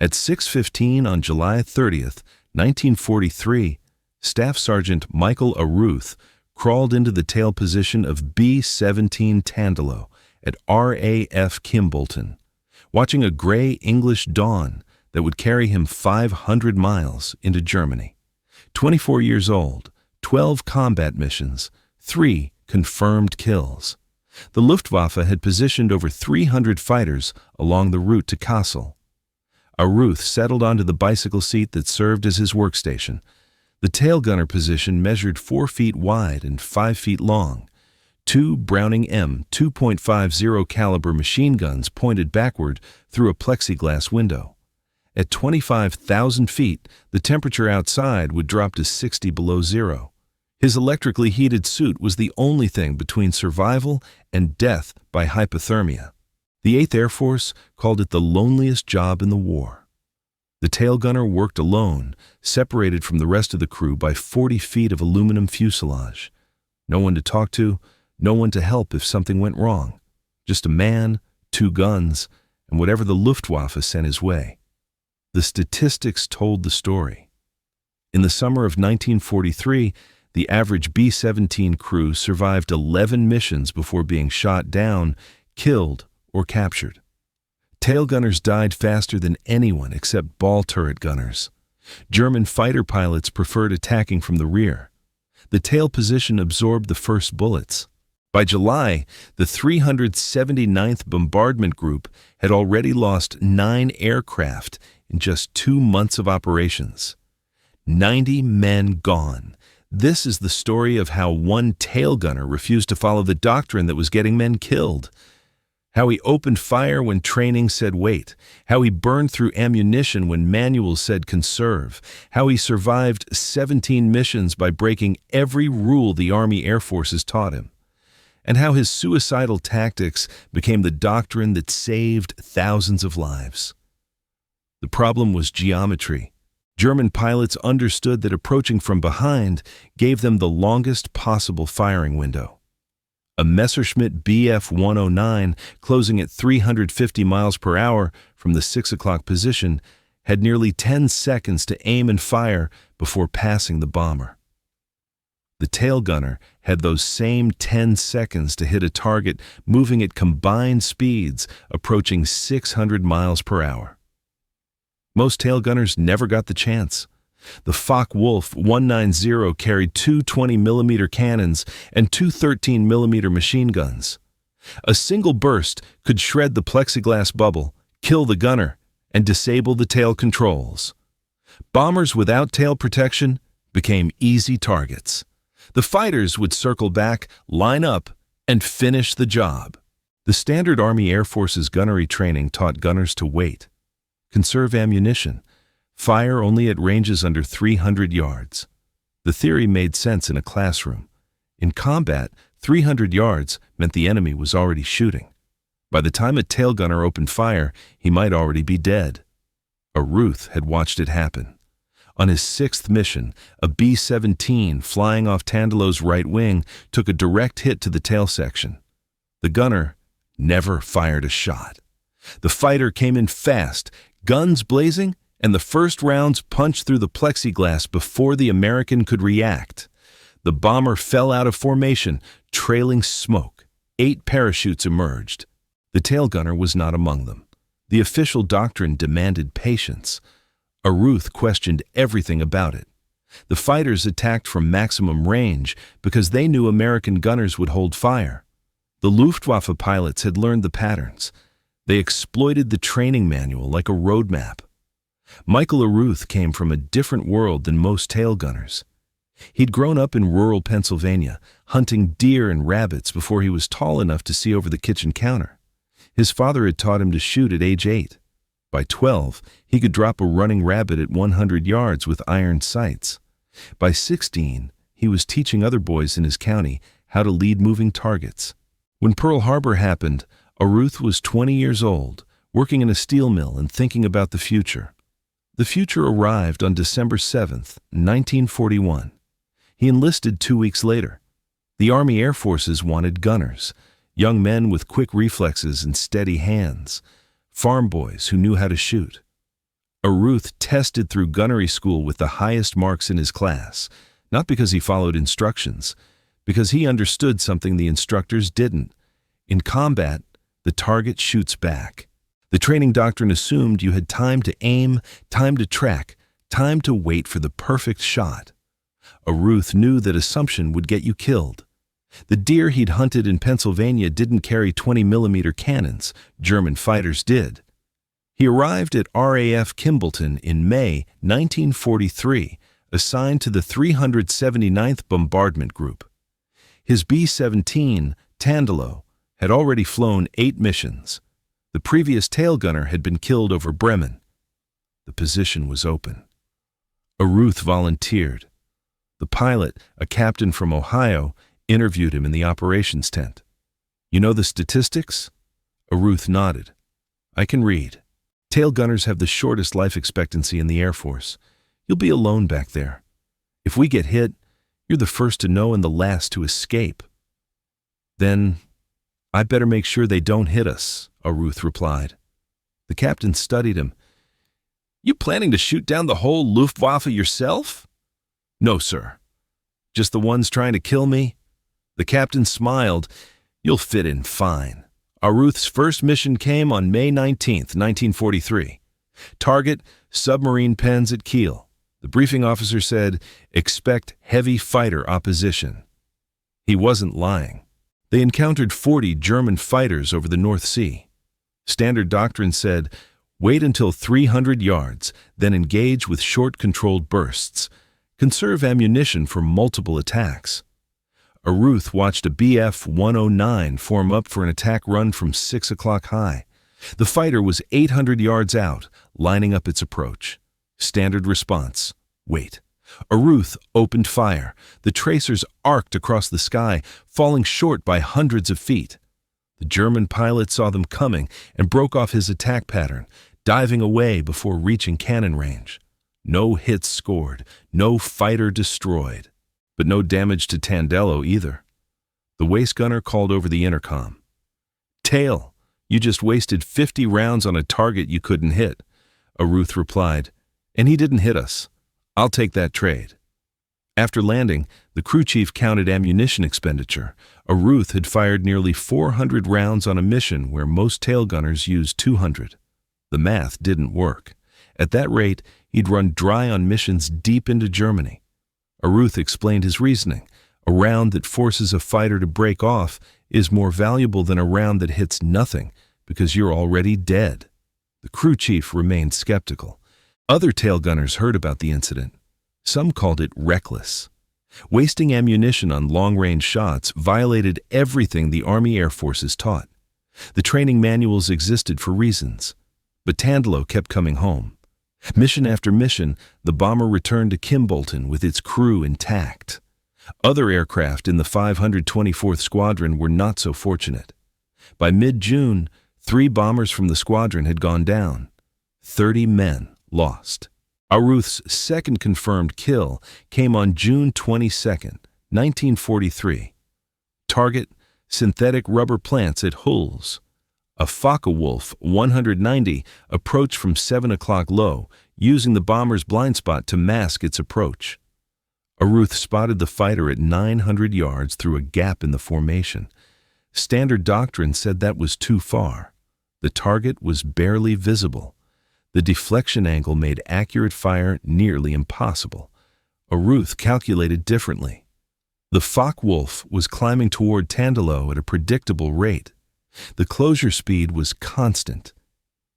At 6:15 on July 30th, 1943, Staff Sergeant Michael Arooth crawled into the tail position of B-17 Tondelayo at RAF Kimbolton, watching a gray English dawn that would carry him 500 miles into Germany. 24 years old, 12 combat missions, 3 confirmed kills. The Luftwaffe had positioned over 300 fighters along the route to Kassel. Arooth settled onto the bicycle seat that served as his workstation. The tail gunner position measured 4 feet wide and 5 feet long. 2 Browning M 2.50 caliber machine guns pointed backward through a plexiglass window. At 25,000 feet, the temperature outside would drop to 60 below zero. His electrically heated suit was the only thing between survival and death by hypothermia. The 8th Air Force called it the loneliest job in the war. The tail gunner worked alone, separated from the rest of the crew by 40 feet of aluminum fuselage. No one to talk to, no one to help if something went wrong. Just a man, 2 guns, and whatever the Luftwaffe sent his way. The statistics told the story. In the summer of 1943, the average B-17 crew survived 11 missions before being shot down, killed, or captured. Tail gunners died faster than anyone except ball turret gunners. German fighter pilots preferred attacking from the rear. The tail position absorbed the first bullets. By July, the 379th Bombardment Group had already lost 9 aircraft in just 2 months of operations. 90 men gone. This is the story of how one tail gunner refused to follow the doctrine that was getting men killed. How he opened fire when training said wait. How he burned through ammunition when manuals said conserve. How he survived 17 missions by breaking every rule the Army Air Forces taught him. And how his suicidal tactics became the doctrine that saved thousands of lives. The problem was geometry. German pilots understood that approaching from behind gave them the longest possible firing window. A Messerschmitt Bf 109, closing at 350 miles per hour from the 6 o'clock position, had nearly 10 seconds to aim and fire before passing the bomber. The tail gunner had those same 10 seconds to hit a target moving at combined speeds approaching 600 miles per hour. Most tail gunners never got the chance. The Focke-Wulf 190 carried 2 20mm cannons and 2 13mm machine guns. A single burst could shred the plexiglass bubble, kill the gunner, and disable the tail controls. Bombers without tail protection became easy targets. The fighters would circle back, line up, and finish the job. The standard Army Air Force's gunnery training taught gunners to wait, conserve ammunition, fire only at ranges under 300 yards. The theory made sense in a classroom. In combat, 300 yards meant the enemy was already shooting. By the time a tail gunner opened fire, he might already be dead. Arooth had watched it happen. On his 6th mission, a B-17 flying off Tondelayo's right wing took a direct hit to the tail section. The gunner never fired a shot. The fighter came in fast, guns blazing, and the first rounds punched through the plexiglass before the American could react. The bomber fell out of formation, trailing smoke. 8 parachutes emerged. The tail gunner was not among them. The official doctrine demanded patience. Arooth questioned everything about it. The fighters attacked from maximum range because they knew American gunners would hold fire. The Luftwaffe pilots had learned the patterns. They exploited the training manual like a roadmap. Michael Arooth came from a different world than most tail gunners. He'd grown up in rural Pennsylvania, hunting deer and rabbits before he was tall enough to see over the kitchen counter. His father had taught him to shoot at age 8. By 12, he could drop a running rabbit at 100 yards with iron sights. By 16, he was teaching other boys in his county how to lead moving targets. When Pearl Harbor happened, Arooth was 20 years old, working in a steel mill and thinking about the future. The future arrived on December 7th, 1941. He enlisted 2 weeks later. The Army Air Forces wanted gunners, young men with quick reflexes and steady hands, farm boys who knew how to shoot. Arooth tested through gunnery school with the highest marks in his class, not because he followed instructions, because he understood something the instructors didn't. In combat, the target shoots back. The training doctrine assumed you had time to aim, time to track, time to wait for the perfect shot. Arooth knew that assumption would get you killed. The deer he'd hunted in Pennsylvania didn't carry 20-millimeter cannons. German fighters did. He arrived at RAF Kimballton in May 1943, assigned to the 379th Bombardment Group. His B-17, Tondelayo, had already flown 8 missions. The previous tail gunner had been killed over Bremen. The position was open. Arooth volunteered. The pilot, a captain from Ohio, interviewed him in the operations tent. "You know the statistics?" Arooth nodded. "I can read. Tail gunners have the shortest life expectancy in the Air Force. You'll be alone back there. If we get hit, you're the first to know and the last to escape." "Then I better make sure they don't hit us," Arooth replied. The captain studied him. "You planning to shoot down the whole Luftwaffe yourself?" "No, sir. Just the ones trying to kill me?" The captain smiled. "You'll fit in fine." Arooth's first mission came on May 19, 1943. Target, submarine pens at Kiel. The briefing officer said, "Expect heavy fighter opposition." He wasn't lying. They encountered 40 German fighters over the North Sea. Standard doctrine said, wait until 300 yards, then engage with short controlled bursts. Conserve ammunition for multiple attacks. Arooth watched a Bf-109 form up for an attack run from 6 o'clock high. The fighter was 800 yards out, lining up its approach. Standard response, wait. Arooth opened fire. The tracers arced across the sky, falling short by hundreds of feet. The German pilot saw them coming and broke off his attack pattern, diving away before reaching cannon range. No hits scored, no fighter destroyed. But no damage to Tondelayo either. The waist gunner called over the intercom. "Tail, you just wasted 50 rounds on a target you couldn't hit." Arooth replied, "And he didn't hit us. I'll take that trade." After landing, the crew chief counted ammunition expenditure. Arooth had fired nearly 400 rounds on a mission where most tail gunners used 200. The math didn't work. At that rate, he'd run dry on missions deep into Germany. Arooth explained his reasoning. A round that forces a fighter to break off is more valuable than a round that hits nothing because you're already dead. The crew chief remained skeptical. Other tail gunners heard about the incident. Some called it reckless. Wasting ammunition on long-range shots violated everything the Army Air Forces taught. The training manuals existed for reasons. But Tondelayo kept coming home. Mission after mission, the bomber returned to Kimballton with its crew intact. Other aircraft in the 524th Squadron were not so fortunate. By mid-June, 3 bombers from the squadron had gone down. 30 men lost. Arooth's second confirmed kill came on June 22, 1943. Target, synthetic rubber plants at Hulls. A Focke-Wulf 190 approached from 7 o'clock low, using the bomber's blind spot to mask its approach. Arooth spotted the fighter at 900 yards through a gap in the formation. Standard doctrine said that was too far. The target was barely visible. The deflection angle made accurate fire nearly impossible. Arooth calculated differently. The Focke-Wulf was climbing toward Tondelayo at a predictable rate. The closure speed was constant.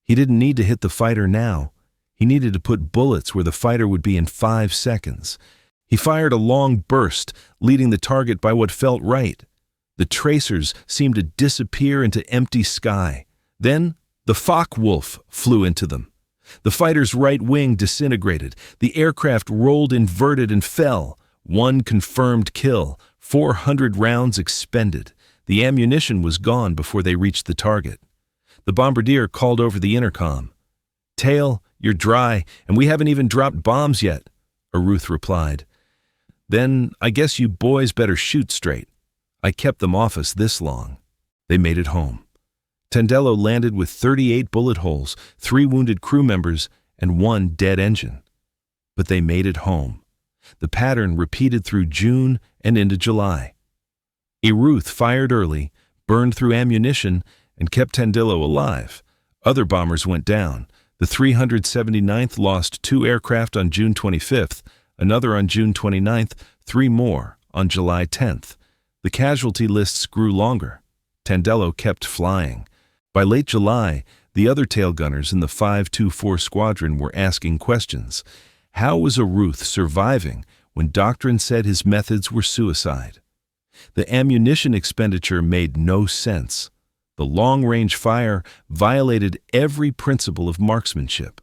He didn't need to hit the fighter now. He needed to put bullets where the fighter would be in 5 seconds. He fired a long burst, leading the target by what felt right. The tracers seemed to disappear into empty sky. Then the Focke-Wulf flew into them. The fighter's right wing disintegrated. The aircraft rolled inverted and fell. 1 confirmed kill, 400 rounds expended. The ammunition was gone before they reached the target. The bombardier called over the intercom. "Tail, you're dry, and we haven't even dropped bombs yet," Arooth replied. "Then I guess you boys better shoot straight. I kept them off us this long." They made it home. Tondelayo landed with 38 bullet holes, 3 wounded crew members, and one dead engine. But they made it home. The pattern repeated through June and into July. Arooth fired early, burned through ammunition, and kept Tondelayo alive. Other bombers went down. The 379th lost 2 aircraft on June 25th, another on June 29th, 3 more on July 10th. The casualty lists grew longer. Tondelayo kept flying. By late July, the other tail gunners in the 524 Squadron were asking questions. How was Arooth surviving when doctrine said his methods were suicide? The ammunition expenditure made no sense. The long-range fire violated every principle of marksmanship.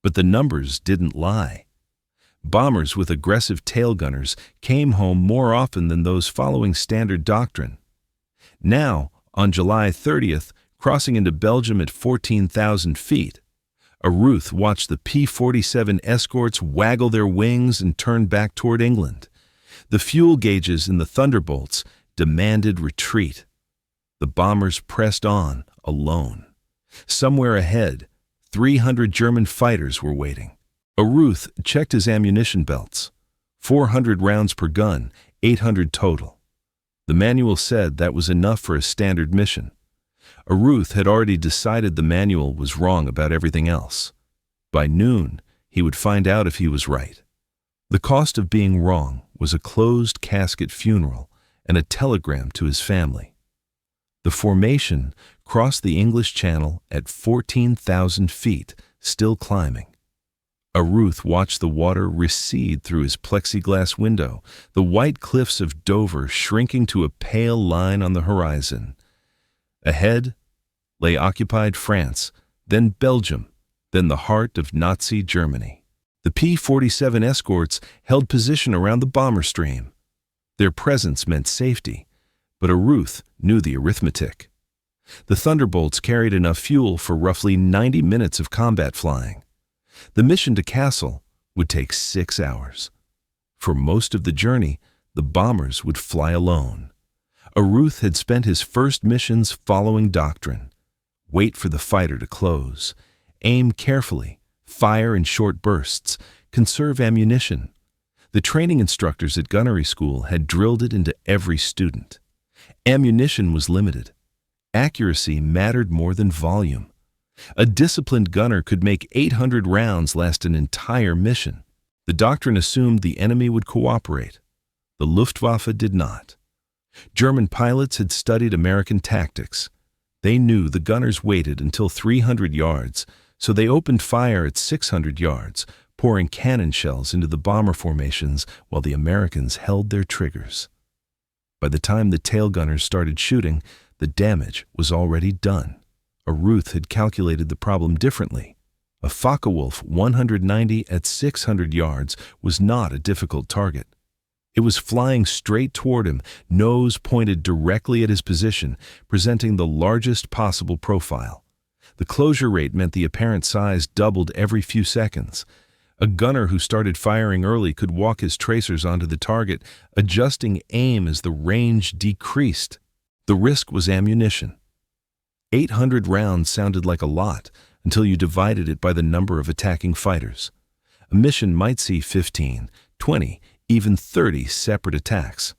But the numbers didn't lie. Bombers with aggressive tail gunners came home more often than those following standard doctrine. Now, on July 30th, crossing into Belgium at 14,000 feet, Arooth watched the P-47 escorts waggle their wings and turn back toward England. The fuel gauges in the Thunderbolts demanded retreat. The bombers pressed on, alone. Somewhere ahead, 300 German fighters were waiting. Arooth checked his ammunition belts. 400 rounds per gun, 800 total. The manual said that was enough for a standard mission. Arooth had already decided the manual was wrong about everything else. By noon, he would find out if he was right. The cost of being wrong was a closed casket funeral and a telegram to his family. The formation crossed the English Channel at 14,000 feet, still climbing. Arooth watched the water recede through his plexiglass window, the white cliffs of Dover shrinking to a pale line on the horizon. Ahead lay occupied France, then Belgium, then the heart of Nazi Germany. The P-47 escorts held position around the bomber stream. Their presence meant safety, but Arooth knew the arithmetic. The Thunderbolts carried enough fuel for roughly 90 minutes of combat flying. The mission to Kassel would take 6 hours. For most of the journey, the bombers would fly alone. Arooth had spent his first missions following doctrine. Wait for the fighter to close. Aim carefully. Fire in short bursts. Conserve ammunition. The training instructors at gunnery school had drilled it into every student. Ammunition was limited. Accuracy mattered more than volume. A disciplined gunner could make 800 rounds last an entire mission. The doctrine assumed the enemy would cooperate. The Luftwaffe did not. German pilots had studied American tactics. They knew the gunners waited until 300 yards, so they opened fire at 600 yards, pouring cannon shells into the bomber formations while the Americans held their triggers. By the time the tail gunners started shooting, the damage was already done. Arooth had calculated the problem differently. A Focke-Wulf 190 at 600 yards was not a difficult target. It was flying straight toward him, nose pointed directly at his position, presenting the largest possible profile. The closure rate meant the apparent size doubled every few seconds. A gunner who started firing early could walk his tracers onto the target, adjusting aim as the range decreased. The risk was ammunition. 800 rounds sounded like a lot until you divided it by the number of attacking fighters. A mission might see 15, 20, even 30 separate attacks.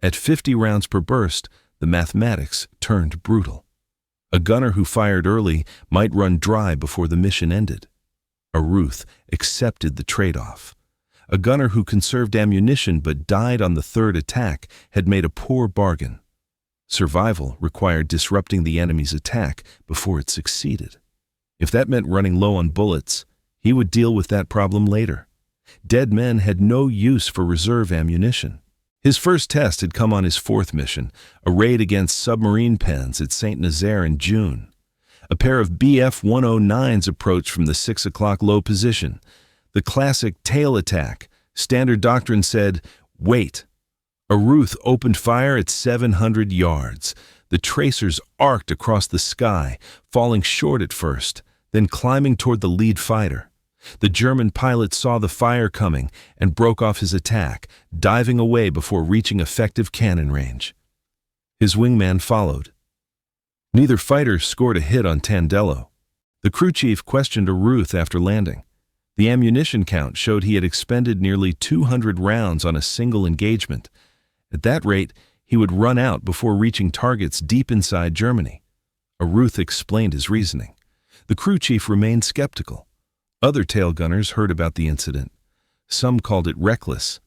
At 50 rounds per burst, the mathematics turned brutal. A gunner who fired early might run dry before the mission ended. Arooth accepted the trade-off. A gunner who conserved ammunition but died on the third attack had made a poor bargain. Survival required disrupting the enemy's attack before it succeeded. If that meant running low on bullets, he would deal with that problem later. Dead men had no use for reserve ammunition. His first test had come on his fourth mission, a raid against submarine pens at St. Nazaire in June. A pair of Bf-109s approached from the 6 o'clock low position. The classic tail attack. Standard doctrine said, wait. Arooth opened fire at 700 yards. The tracers arced across the sky, falling short at first, then climbing toward the lead fighter. The German pilot saw the fire coming and broke off his attack, diving away before reaching effective cannon range. His wingman followed. Neither fighter scored a hit on Tondelayo. The crew chief questioned Arooth after landing. The ammunition count showed he had expended nearly 200 rounds on a single engagement. At that rate, he would run out before reaching targets deep inside Germany. Arooth explained his reasoning. The crew chief remained skeptical. Other tail gunners heard about the incident. Some called it reckless.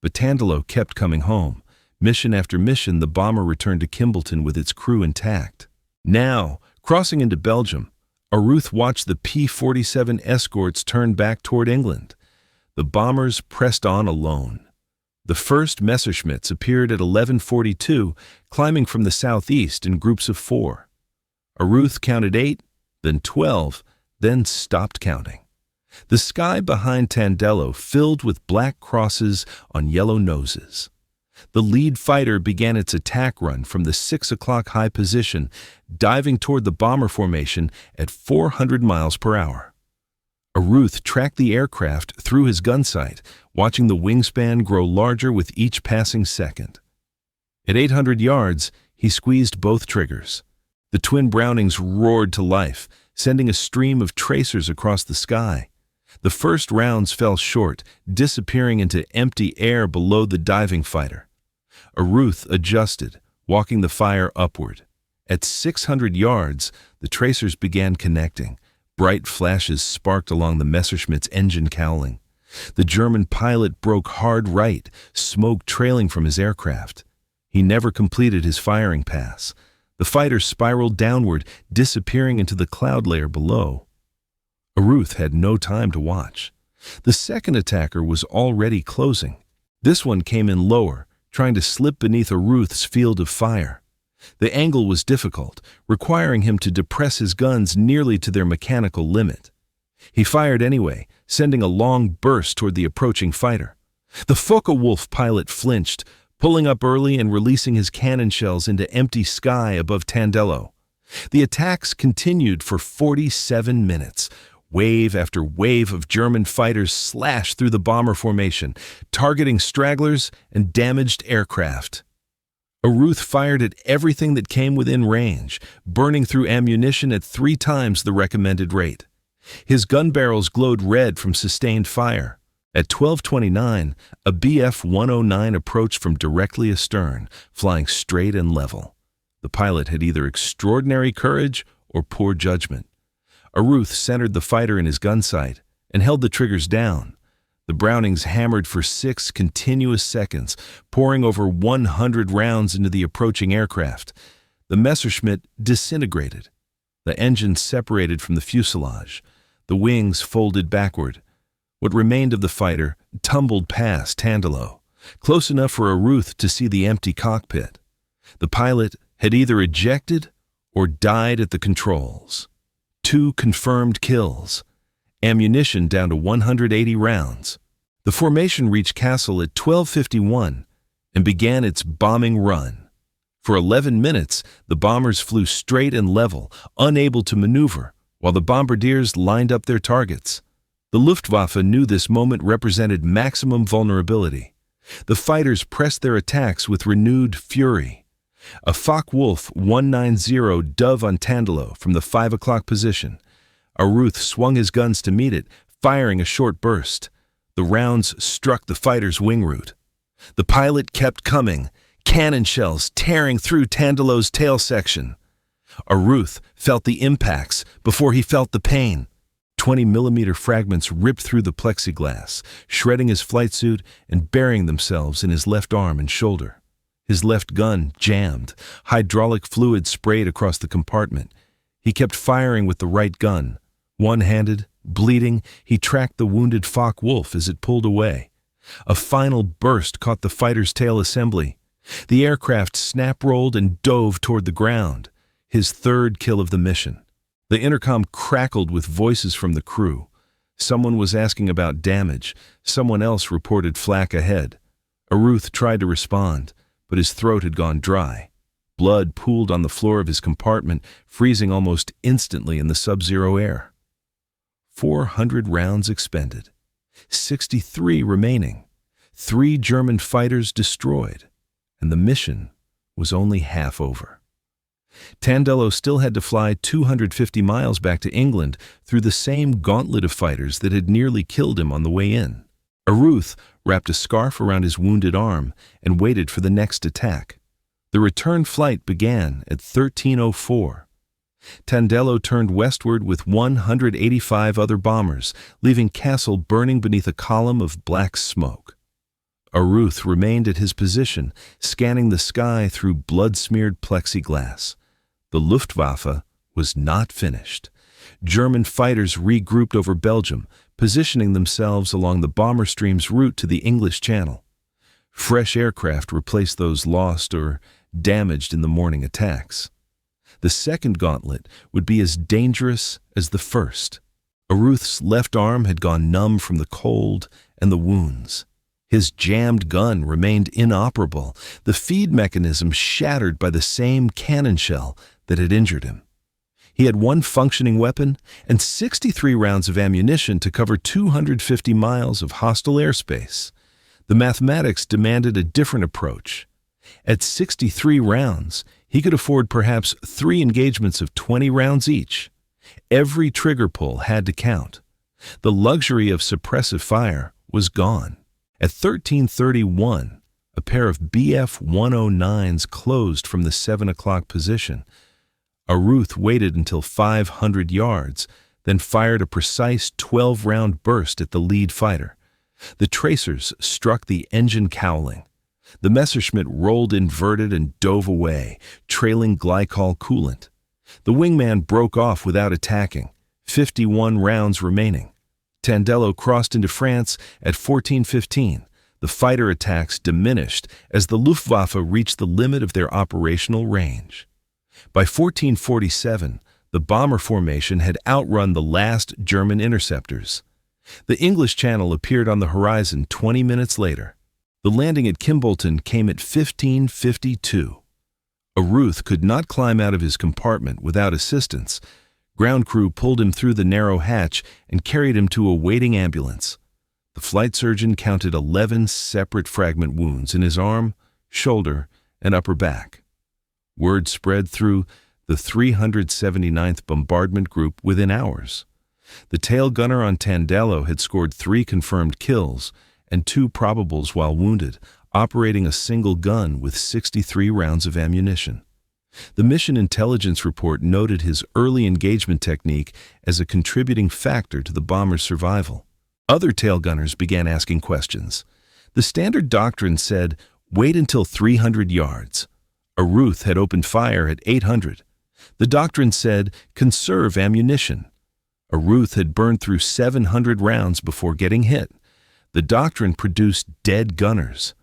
But Tondelayo kept coming home. Mission after mission, the bomber returned to Kimballton with its crew intact. Now, crossing into Belgium, Arooth watched the P-47 escorts turn back toward England. The bombers pressed on alone. The first Messerschmitts appeared at 11:42, climbing from the southeast in groups of 4. Arooth counted 8, then 12, then stopped counting. The sky behind Tondelayo filled with black crosses on yellow noses. The lead fighter began its attack run from the 6 o'clock high position, diving toward the bomber formation at 400 miles per hour. Arooth tracked the aircraft through his gun sight, watching the wingspan grow larger with each passing second. At 800 yards, he squeezed both triggers. The twin Brownings roared to life, sending a stream of tracers across the sky. The first rounds fell short, disappearing into empty air below the diving fighter. Arooth adjusted, walking the fire upward. At 600 yards, the tracers began connecting. Bright flashes sparked along the Messerschmitt's engine cowling. The German pilot broke hard right, smoke trailing from his aircraft. He never completed his firing pass. The fighter spiraled downward, disappearing into the cloud layer below. Arooth had no time to watch. The second attacker was already closing. This one came in lower, trying to slip beneath Arooth's field of fire. The angle was difficult, requiring him to depress his guns nearly to their mechanical limit. He fired anyway, sending a long burst toward the approaching fighter. The Focke-Wulf pilot flinched, pulling up early and releasing his cannon shells into empty sky above Tondelayo. The attacks continued for 47 minutes. Wave after wave of German fighters slashed through the bomber formation, targeting stragglers and damaged aircraft. Arooth fired at everything that came within range, burning through ammunition at 3 times the recommended rate. His gun barrels glowed red from sustained fire. At 12:29, a Bf-109 approached from directly astern, flying straight and level. The pilot had either extraordinary courage or poor judgment. Arooth centered the fighter in his gun sight and held the triggers down. The Brownings hammered for 6 continuous seconds, pouring over 100 rounds into the approaching aircraft. The Messerschmitt disintegrated. The engine separated from the fuselage. The wings folded backward. What remained of the fighter tumbled past Tondelayo, close enough for Arooth to see the empty cockpit. The pilot had either ejected or died at the controls. 2 confirmed kills. Ammunition down to 180 rounds. The formation reached Kassel at 12:51 and began its bombing run. For 11 minutes, the bombers flew straight and level, unable to maneuver, while the bombardiers lined up their targets. The Luftwaffe knew this moment represented maximum vulnerability. The fighters pressed their attacks with renewed fury. A Focke-Wulf 190 dove on Tondelayo from the 5 o'clock position. Arooth swung his guns to meet it, firing a short burst. The rounds struck the fighter's wing root. The pilot kept coming, cannon shells tearing through Tondelayo's tail section. Arooth felt the impacts before he felt the pain. 20-millimeter fragments ripped through the plexiglass, shredding his flight suit and burying themselves in his left arm and shoulder. His left gun jammed. Hydraulic fluid sprayed across the compartment. He kept firing with the right gun. One-handed, bleeding, he tracked the wounded Focke-Wulf as it pulled away. A final burst caught the fighter's tail assembly. The aircraft snap-rolled and dove toward the ground. His 3rd kill of the mission. The intercom crackled with voices from the crew. Someone was asking about damage. Someone else reported flak ahead. Arooth tried to respond, but his throat had gone dry. Blood pooled on the floor of his compartment, freezing almost instantly in the sub-zero air. 400 rounds expended. 63 remaining. 3 German fighters destroyed. And the mission was only half over. Tondelayo still had to fly 250 miles back to England through the same gauntlet of fighters that had nearly killed him on the way in. Arooth wrapped a scarf around his wounded arm and waited for the next attack. The return flight began at 13:04. Tondelayo turned westward with 185 other bombers, leaving Kassel burning beneath a column of black smoke. Arooth remained at his position, scanning the sky through blood-smeared plexiglass. The Luftwaffe was not finished. German fighters regrouped over Belgium, positioning themselves along the bomber stream's route to the English Channel. Fresh aircraft replaced those lost or damaged in the morning attacks. The second gauntlet would be as dangerous as the first. Arooth's left arm had gone numb from the cold and the wounds. His jammed gun remained inoperable, the feed mechanism shattered by the same cannon shell that had injured him. He had one functioning weapon and 63 rounds of ammunition to cover 250 miles of hostile airspace. The mathematics demanded a different approach. At 63 rounds, he could afford perhaps 3 engagements of 20 rounds each. Every trigger pull had to count. The luxury of suppressive fire was gone. At 13:31, a pair of Bf-109s closed from the 7 o'clock position. Arooth waited until 500 yards, then fired a precise 12-round burst at the lead fighter. The tracers struck the engine cowling. The Messerschmitt rolled inverted and dove away, trailing glycol coolant. The wingman broke off without attacking, 51 rounds remaining. Tondelayo crossed into France at 14:15. The fighter attacks diminished as the Luftwaffe reached the limit of their operational range. By 14:47, the bomber formation had outrun the last German interceptors. The English Channel appeared on the horizon 20 minutes later. The landing at Kimbolton came at 15:52. Arooth could not climb out of his compartment without assistance. Ground crew pulled him through the narrow hatch and carried him to a waiting ambulance. The flight surgeon counted 11 separate fragment wounds in his arm, shoulder, and upper back. Word spread through the 379th Bombardment Group within hours. The tail gunner on Tondelayo had scored 3 confirmed kills and 2 probables while wounded, operating a single gun with 63 rounds of ammunition. The mission intelligence report noted his early engagement technique as a contributing factor to the bomber's survival. Other tail gunners began asking questions. The standard doctrine said, wait until 300 yards. Arooth had opened fire at 800. The doctrine said, conserve ammunition. Arooth had burned through 700 rounds before getting hit. The doctrine produced dead gunners.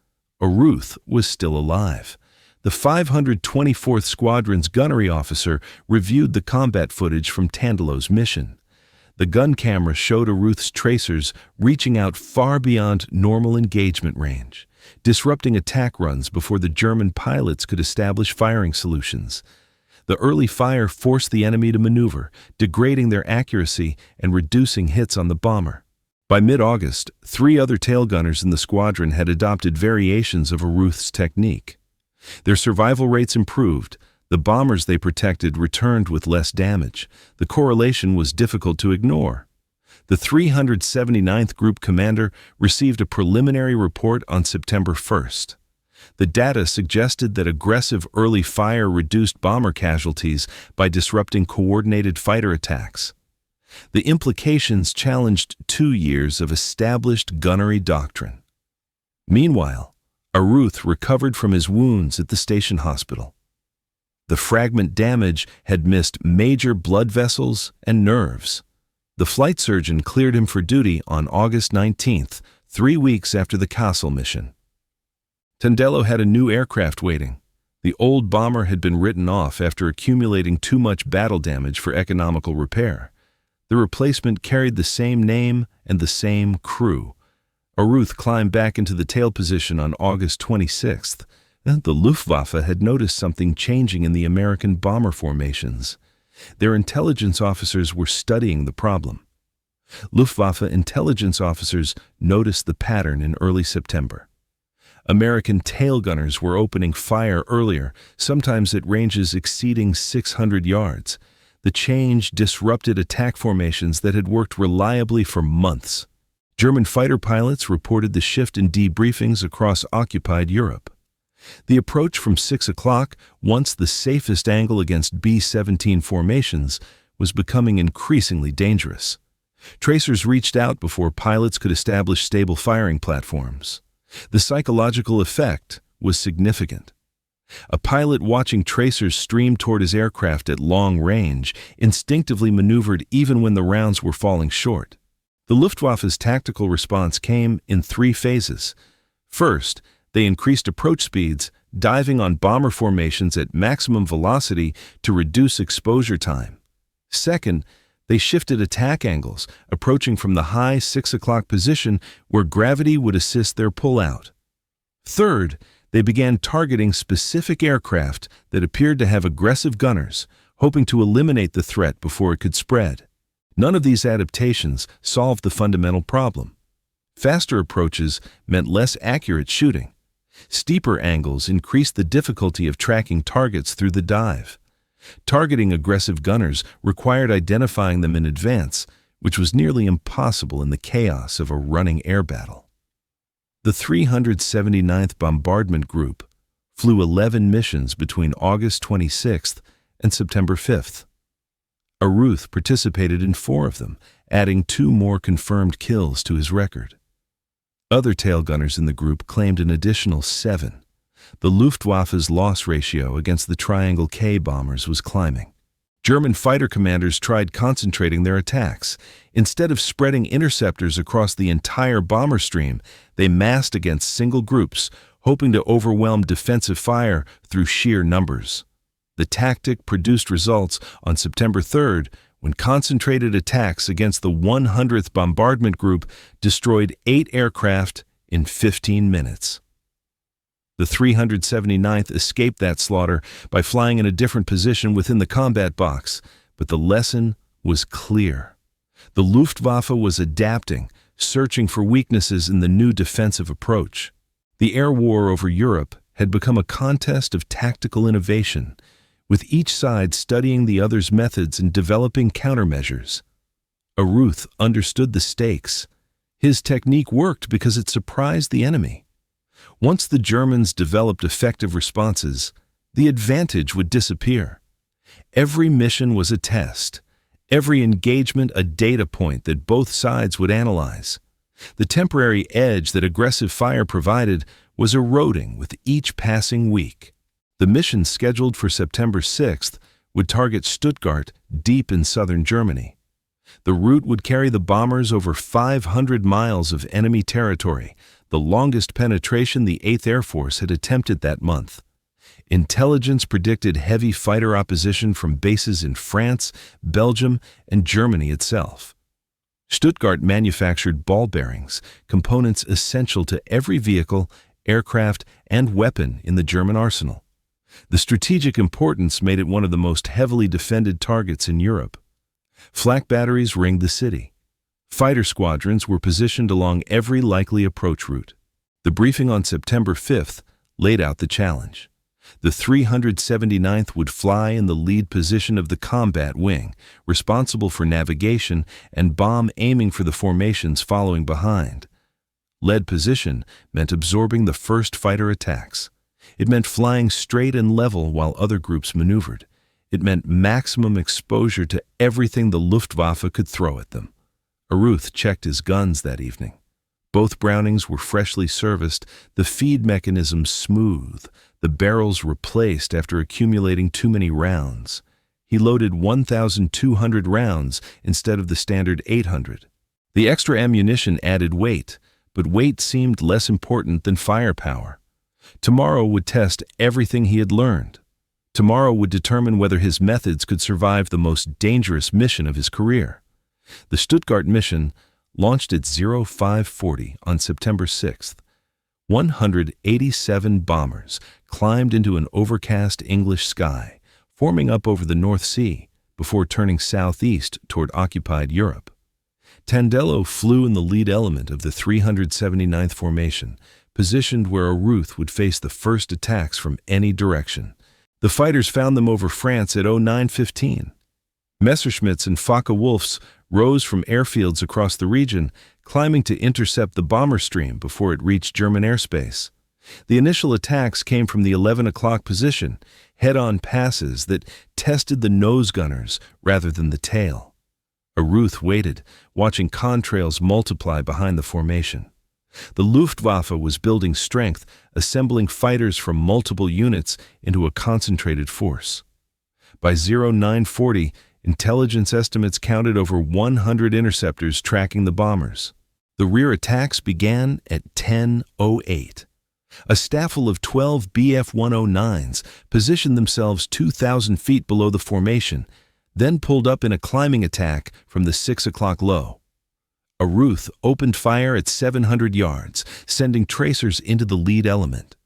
Arooth was still alive. The 524th Squadron's gunnery officer reviewed the combat footage from Tondelayo's mission. The gun camera showed Arooth's tracers reaching out far beyond normal engagement range, disrupting attack runs before the German pilots could establish firing solutions. The early fire forced the enemy to maneuver, degrading their accuracy and reducing hits on the bomber. By mid-August, 3 other tail gunners in the squadron had adopted variations of Arooth's technique. Their survival rates improved. The bombers they protected returned with less damage. The correlation was difficult to ignore. The 379th Group commander received a preliminary report on September 1st. The data suggested that aggressive early fire reduced bomber casualties by disrupting coordinated fighter attacks. The implications challenged 2 years of established gunnery doctrine. Meanwhile, Arooth recovered from his wounds at the station hospital. The fragment damage had missed major blood vessels and nerves. The flight surgeon cleared him for duty on August 19th, 3 weeks after the Kassel mission. Tondelayo had a new aircraft waiting. The old bomber had been written off after accumulating too much battle damage for economical repair. The replacement carried the same name and the same crew. Arooth climbed back into the tail position on August 26th. The Luftwaffe had noticed something changing in the American bomber formations. Their intelligence officers were studying the problem. Luftwaffe intelligence officers noticed the pattern in early September. American tail gunners were opening fire earlier, sometimes at ranges exceeding 600 yards. The change disrupted attack formations that had worked reliably for months. German fighter pilots reported the shift in debriefings across occupied Europe. The approach from 6 o'clock, once the safest angle against B-17 formations, was becoming increasingly dangerous. Tracers reached out before pilots could establish stable firing platforms. The psychological effect was significant. A pilot watching tracers stream toward his aircraft at long range instinctively maneuvered even when the rounds were falling short. The Luftwaffe's tactical response came in 3 phases. First, they increased approach speeds, diving on bomber formations at maximum velocity to reduce exposure time. Second, they shifted attack angles, approaching from the high 6 o'clock position where gravity would assist their pullout. Third, they began targeting specific aircraft that appeared to have aggressive gunners, hoping to eliminate the threat before it could spread. None of these adaptations solved the fundamental problem. Faster approaches meant less accurate shooting. Steeper angles increased the difficulty of tracking targets through the dive. Targeting aggressive gunners required identifying them in advance, which was nearly impossible in the chaos of a running air battle. The 379th Bombardment Group flew 11 missions between August 26th and September 5th. Arooth participated in 4 of them, adding 2 more confirmed kills to his record. Other tail gunners in the group claimed an additional 7. The Luftwaffe's loss ratio against the Triangle K bombers was climbing. German fighter commanders tried concentrating their attacks. Instead of spreading interceptors across the entire bomber stream, they massed against single groups, hoping to overwhelm defensive fire through sheer numbers. The tactic produced results on September 3rd when concentrated attacks against the 100th Bombardment Group destroyed 8 aircraft in 15 minutes. The 379th escaped that slaughter by flying in a different position within the combat box, but the lesson was clear. The Luftwaffe was adapting, searching for weaknesses in the new defensive approach. The air war over Europe had become a contest of tactical innovation, with each side studying the other's methods and developing countermeasures. Arooth understood the stakes. His technique worked because it surprised the enemy. Once the Germans developed effective responses, the advantage would disappear. Every mission was a test, every engagement a data point that both sides would analyze. The temporary edge that aggressive fire provided was eroding with each passing week. The mission scheduled for September 6th would target Stuttgart deep in southern Germany. The route would carry the bombers over 500 miles of enemy territory, the longest penetration the 8th Air Force had attempted that month. Intelligence predicted heavy fighter opposition from bases in France, Belgium, and Germany itself. Stuttgart manufactured ball bearings, components essential to every vehicle, aircraft, and weapon in the German arsenal. The strategic importance made it one of the most heavily defended targets in Europe. Flak batteries ringed the city. Fighter squadrons were positioned along every likely approach route. The briefing on September 5th laid out the challenge. The 379th would fly in the lead position of the combat wing, responsible for navigation and bomb aiming for the formations following behind. Lead position meant absorbing the first fighter attacks. It meant flying straight and level while other groups maneuvered. It meant maximum exposure to everything the Luftwaffe could throw at them. Arooth checked his guns that evening. Both Brownings were freshly serviced, the feed mechanism smooth, the barrels replaced after accumulating too many rounds. He loaded 1,200 rounds instead of the standard 800. The extra ammunition added weight, but weight seemed less important than firepower. Tomorrow would test everything he had learned. Tomorrow would determine whether his methods could survive the most dangerous mission of his career. The Stuttgart mission launched at 0540 on September 6th. 187 bombers climbed into an overcast English sky, forming up over the North Sea before turning southeast toward occupied Europe. Tondelayo flew in the lead element of the 379th Formation, positioned where Arooth would face the first attacks from any direction. The fighters found them over France at 09:15. Messerschmitts and Focke-Wulfs rose from airfields across the region, climbing to intercept the bomber stream before it reached German airspace. The initial attacks came from the 11 o'clock position, head-on passes that tested the nose gunners rather than the tail. Arooth waited, watching contrails multiply behind the formation. The Luftwaffe was building strength, assembling fighters from multiple units into a concentrated force. By 0940, intelligence estimates counted over 100 interceptors tracking the bombers. The rear attacks began at 10:08. A staffel of 12 Bf-109s positioned themselves 2,000 feet below the formation, then pulled up in a climbing attack from the 6 o'clock low. Arooth opened fire at 700 yards, sending tracers into the lead element.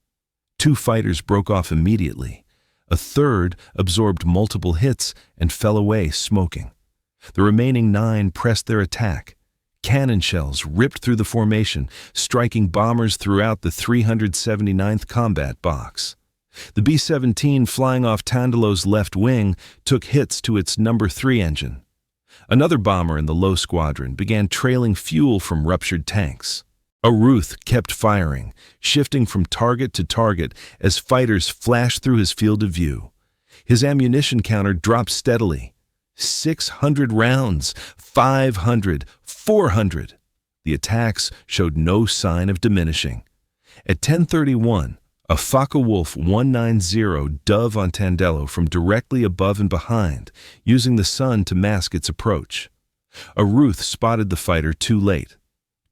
2 fighters broke off immediately. A third absorbed multiple hits and fell away smoking. The remaining 9 pressed their attack. Cannon shells ripped through the formation, striking bombers throughout the 379th Combat Box. The B-17 flying off Tondelayo's left wing took hits to its No. 3 engine. Another bomber in the low squadron began trailing fuel from ruptured tanks. Arooth kept firing, shifting from target to target as fighters flashed through his field of view. His ammunition counter dropped steadily. 600 rounds, 500, 400. The attacks showed no sign of diminishing. At 10:31, a Focke-Wulf 190 dove on Tondelayo from directly above and behind, using the sun to mask its approach. Arooth spotted the fighter too late.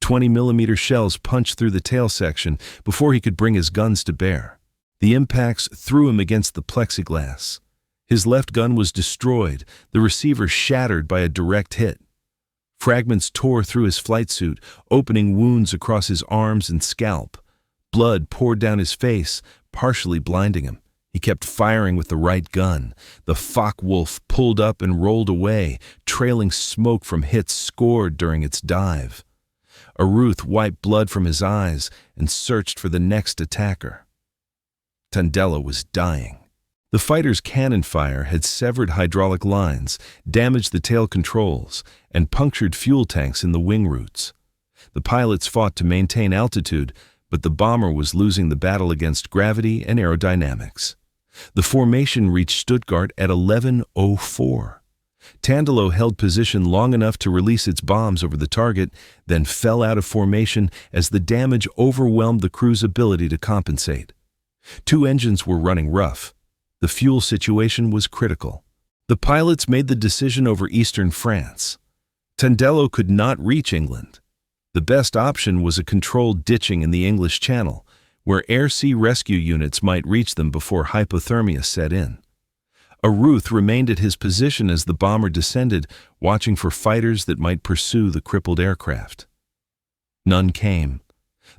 20mm shells punched through the tail section before he could bring his guns to bear. The impacts threw him against the plexiglass. His left gun was destroyed, the receiver shattered by a direct hit. Fragments tore through his flight suit, opening wounds across his arms and scalp. Blood poured down his face, partially blinding him. He kept firing with the right gun. The Focke-Wulf pulled up and rolled away, trailing smoke from hits scored during its dive. Arooth wiped blood from his eyes and searched for the next attacker. Tondelayo was dying. The fighter's cannon fire had severed hydraulic lines, damaged the tail controls, and punctured fuel tanks in the wing roots. The pilots fought to maintain altitude, but the bomber was losing the battle against gravity and aerodynamics. The formation reached Stuttgart at 11:04. Tondelayo held position long enough to release its bombs over the target, then fell out of formation as the damage overwhelmed the crew's ability to compensate. 2 engines were running rough. The fuel situation was critical. The pilots made the decision over eastern France. Tondelayo could not reach England. The best option was a controlled ditching in the English Channel, where air-sea rescue units might reach them before hypothermia set in. Arooth remained at his position as the bomber descended, watching for fighters that might pursue the crippled aircraft. None came.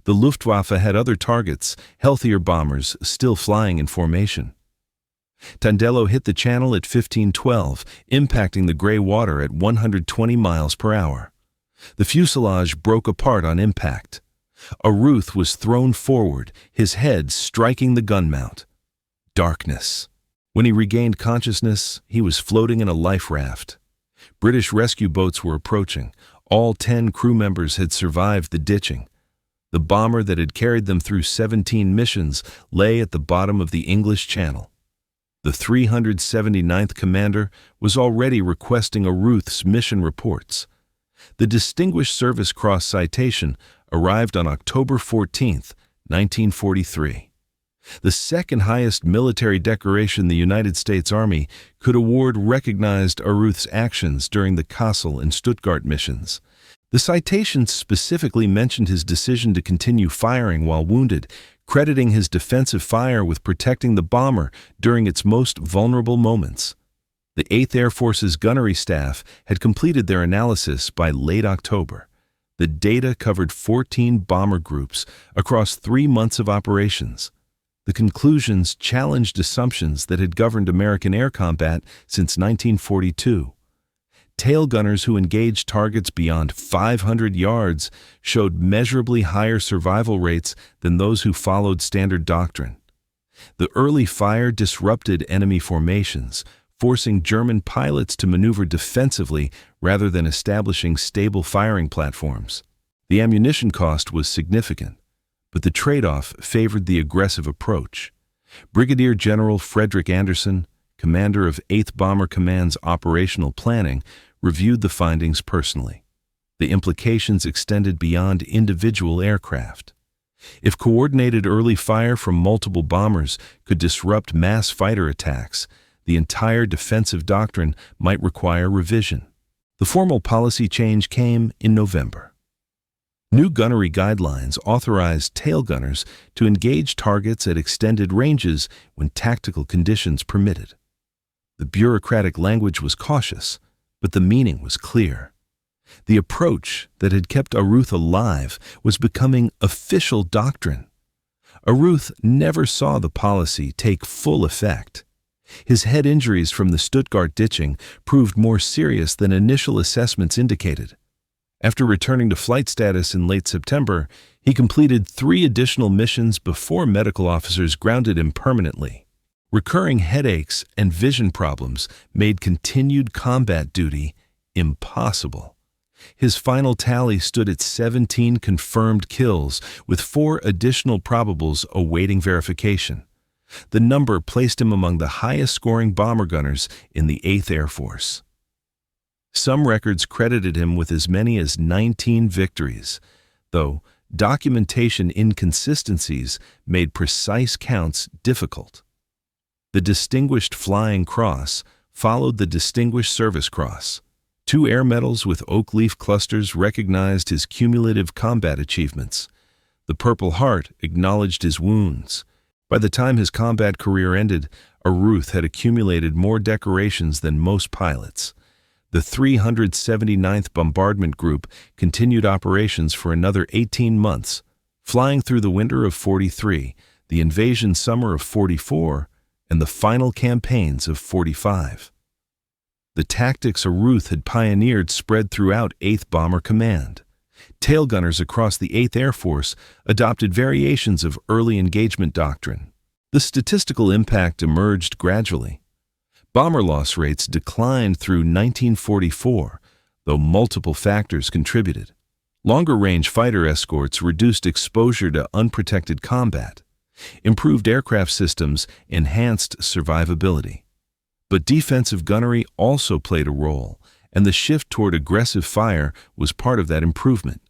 The Luftwaffe had other targets, healthier bombers still flying in formation. Tondelayo hit the channel at 15:12, impacting the gray water at 120 miles per hour. The fuselage broke apart on impact. Arooth was thrown forward, his head striking the gun mount. Darkness. When he regained consciousness, he was floating in a life raft. British rescue boats were approaching. All 10 crew members had survived the ditching. The bomber that had carried them through 17 missions lay at the bottom of the English Channel. The 379th Commander was already requesting Arooth's mission reports. The Distinguished Service Cross citation arrived on October 14, 1943. The second highest military decoration the United States Army could award recognized Arooth's actions during the Kassel and Stuttgart missions. The citation specifically mentioned his decision to continue firing while wounded, crediting his defensive fire with protecting the bomber during its most vulnerable moments. The 8th Air Force's gunnery staff had completed their analysis by late October. The data covered 14 bomber groups across 3 months of operations. The conclusions challenged assumptions that had governed American air combat since 1942. Tail gunners who engaged targets beyond 500 yards showed measurably higher survival rates than those who followed standard doctrine. The early fire disrupted enemy formations, forcing German pilots to maneuver defensively rather than establishing stable firing platforms. The ammunition cost was significant, but the trade-off favored the aggressive approach. Brigadier General Frederick Anderson, commander of 8th Bomber Command's operational planning, reviewed the findings personally. The implications extended beyond individual aircraft. If coordinated early fire from multiple bombers could disrupt mass fighter attacks, the entire defensive doctrine might require revision. The formal policy change came in November. New gunnery guidelines authorized tail gunners to engage targets at extended ranges when tactical conditions permitted. The bureaucratic language was cautious, but the meaning was clear. The approach that had kept Arooth alive was becoming official doctrine. Arooth never saw the policy take full effect. His head injuries from the Stuttgart ditching proved more serious than initial assessments indicated. After returning to flight status in late September, he completed 3 additional missions before medical officers grounded him permanently. Recurring headaches and vision problems made continued combat duty impossible. His final tally stood at 17 confirmed kills, with 4 additional probables awaiting verification. The number placed him among the highest-scoring bomber gunners in the 8th Air Force. Some records credited him with as many as 19 victories, though documentation inconsistencies made precise counts difficult. The Distinguished Flying Cross followed the Distinguished Service Cross. 2 air medals with oak leaf clusters recognized his cumulative combat achievements. The Purple Heart acknowledged his wounds. By the time his combat career ended, Arooth had accumulated more decorations than most pilots. The 379th Bombardment Group continued operations for another 18 months, flying through the winter of 43, the invasion summer of 44, and the final campaigns of 45. The tactics Arooth had pioneered spread throughout 8th Bomber Command. Tail gunners across the 8th Air Force adopted variations of early engagement doctrine. The statistical impact emerged gradually. Bomber loss rates declined through 1944, though multiple factors contributed. Longer-range fighter escorts reduced exposure to unprotected combat. Improved aircraft systems enhanced survivability. But defensive gunnery also played a role, and the shift toward aggressive fire was part of that improvement.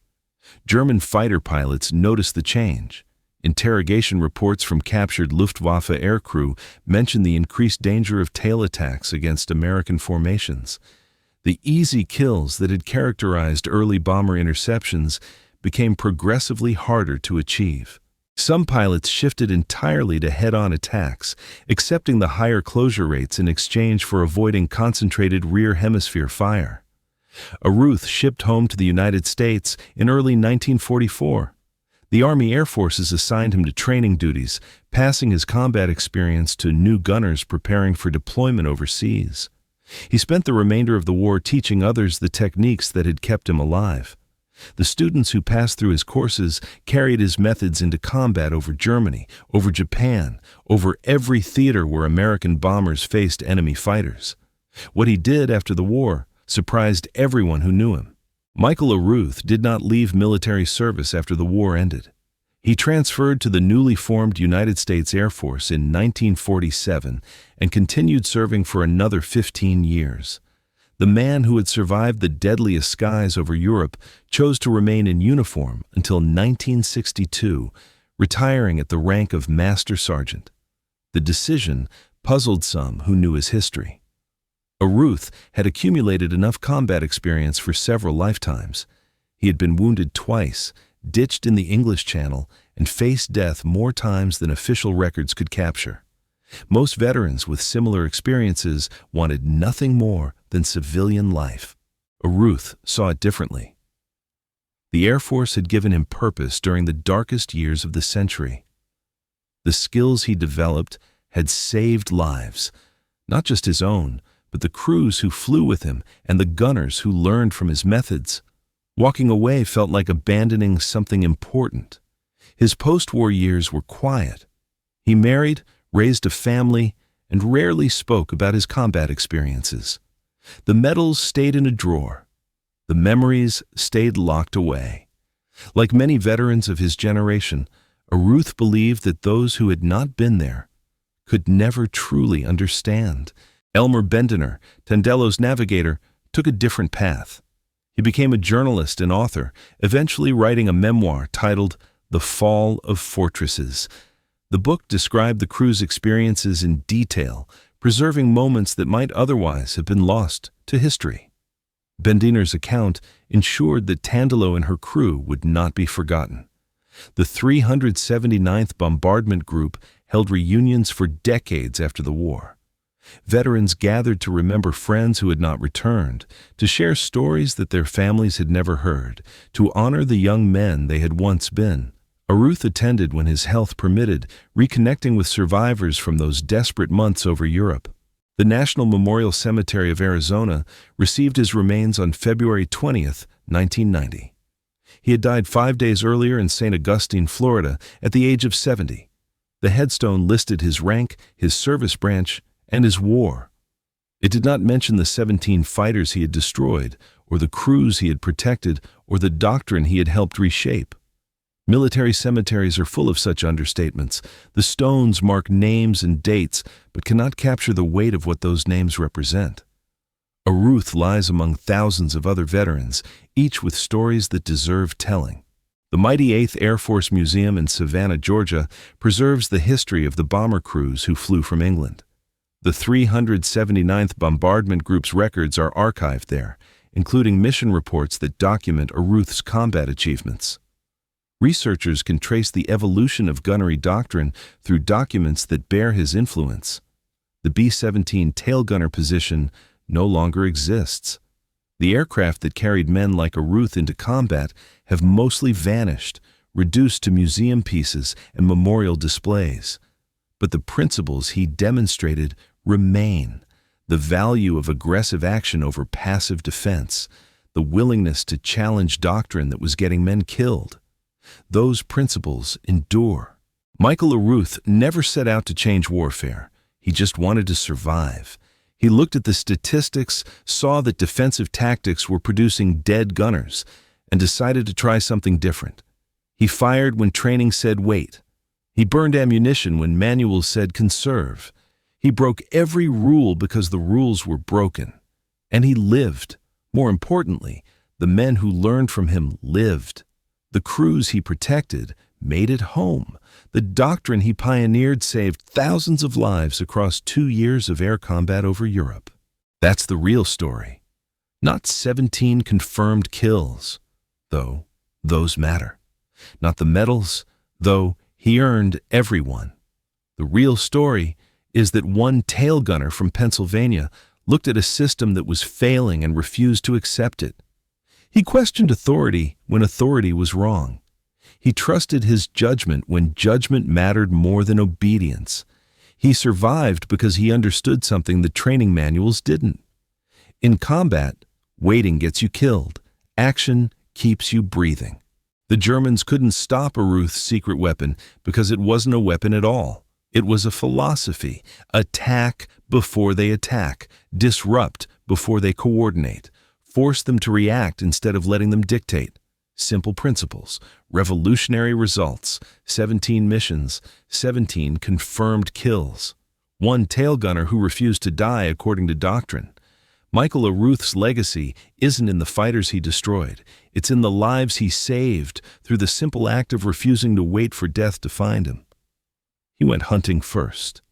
German fighter pilots noticed the change. Interrogation reports from captured Luftwaffe aircrew mention the increased danger of tail attacks against American formations. The easy kills that had characterized early bomber interceptions became progressively harder to achieve. Some pilots shifted entirely to head-on attacks, accepting the higher closure rates in exchange for avoiding concentrated rear hemisphere fire. Arooth shipped home to the United States in early 1944. The Army Air Forces assigned him to training duties, passing his combat experience to new gunners preparing for deployment overseas. He spent the remainder of the war teaching others the techniques that had kept him alive. The students who passed through his courses carried his methods into combat over Germany, over Japan, over every theater where American bombers faced enemy fighters. What he did after the war surprised everyone who knew him. Michael Arooth did not leave military service after the war ended. He transferred to the newly formed United States Air Force in 1947 and continued serving for another 15 years. The man who had survived the deadliest skies over Europe chose to remain in uniform until 1962, retiring at the rank of Master Sergeant. The decision puzzled some who knew his history. Arooth had accumulated enough combat experience for several lifetimes. He had been wounded twice, ditched in the English Channel, and faced death more times than official records could capture. Most veterans with similar experiences wanted nothing more than civilian life. Arooth saw it differently. The Air Force had given him purpose during the darkest years of the century. The skills he developed had saved lives, not just his own, but the crews who flew with him and the gunners who learned from his methods. Walking away felt like abandoning something important. His post-war years were quiet. He married, raised a family, and rarely spoke about his combat experiences. The medals stayed in a drawer. The memories stayed locked away. Like many veterans of his generation, Arooth believed that those who had not been there could never truly understand. Elmer Bendener, Tondelayo's navigator, took a different path. He became a journalist and author, eventually writing a memoir titled The Fall of Fortresses. The book described the crew's experiences in detail, preserving moments that might otherwise have been lost to history. Bendener's account ensured that Tondelayo and her crew would not be forgotten. The 379th Bombardment Group held reunions for decades after the war. Veterans gathered to remember friends who had not returned, to share stories that their families had never heard, to honor the young men they had once been. Arooth attended when his health permitted, reconnecting with survivors from those desperate months over Europe. The National Memorial Cemetery of Arizona received his remains on February 20th, 1990. He had died 5 days earlier in St. Augustine, Florida, at the age of 70. The headstone listed his rank, his service branch, and his war. It did not mention the 17 fighters he had destroyed, or the crews he had protected, or the doctrine he had helped reshape. Military cemeteries are full of such understatements. The stones mark names and dates, but cannot capture the weight of what those names represent. Arooth lies among thousands of other veterans, each with stories that deserve telling. The mighty 8th Air Force Museum in Savannah, Georgia, preserves the history of the bomber crews who flew from England. The 379th Bombardment Group's records are archived there, including mission reports that document Arooth's combat achievements. Researchers can trace the evolution of gunnery doctrine through documents that bear his influence. The B-17 tail gunner position no longer exists. The aircraft that carried men like Arooth into combat have mostly vanished, reduced to museum pieces and memorial displays. But the principles he demonstrated remain: the value of aggressive action over passive defense, the willingness to challenge doctrine that was getting men killed. Those principles endure. Michael Arooth never set out to change warfare. He just wanted to survive. He looked at the statistics, saw that defensive tactics were producing dead gunners, and decided to try something different. He fired when training said wait. He burned ammunition when manuals said conserve. He broke every rule because the rules were broken. And he lived. More importantly, the men who learned from him lived. The crews he protected made it home. The doctrine he pioneered saved thousands of lives across 2 years of air combat over Europe. That's the real story. Not 17 confirmed kills, though those matter. Not the medals, though he earned every one. The real story is that one tail gunner from Pennsylvania looked at a system that was failing and refused to accept it. He questioned authority when authority was wrong. He trusted his judgment when judgment mattered more than obedience. He survived because he understood something the training manuals didn't. In combat, waiting gets you killed. Action keeps you breathing. The Germans couldn't stop Arooth's secret weapon because it wasn't a weapon at all. It was a philosophy. Attack before they attack. Disrupt before they coordinate. Force them to react instead of letting them dictate. Simple principles. Revolutionary results. 17 missions. 17 confirmed kills. One tail gunner who refused to die according to doctrine. Michael Arooth's legacy isn't in the fighters he destroyed. It's in the lives he saved through the simple act of refusing to wait for death to find him. He went hunting first.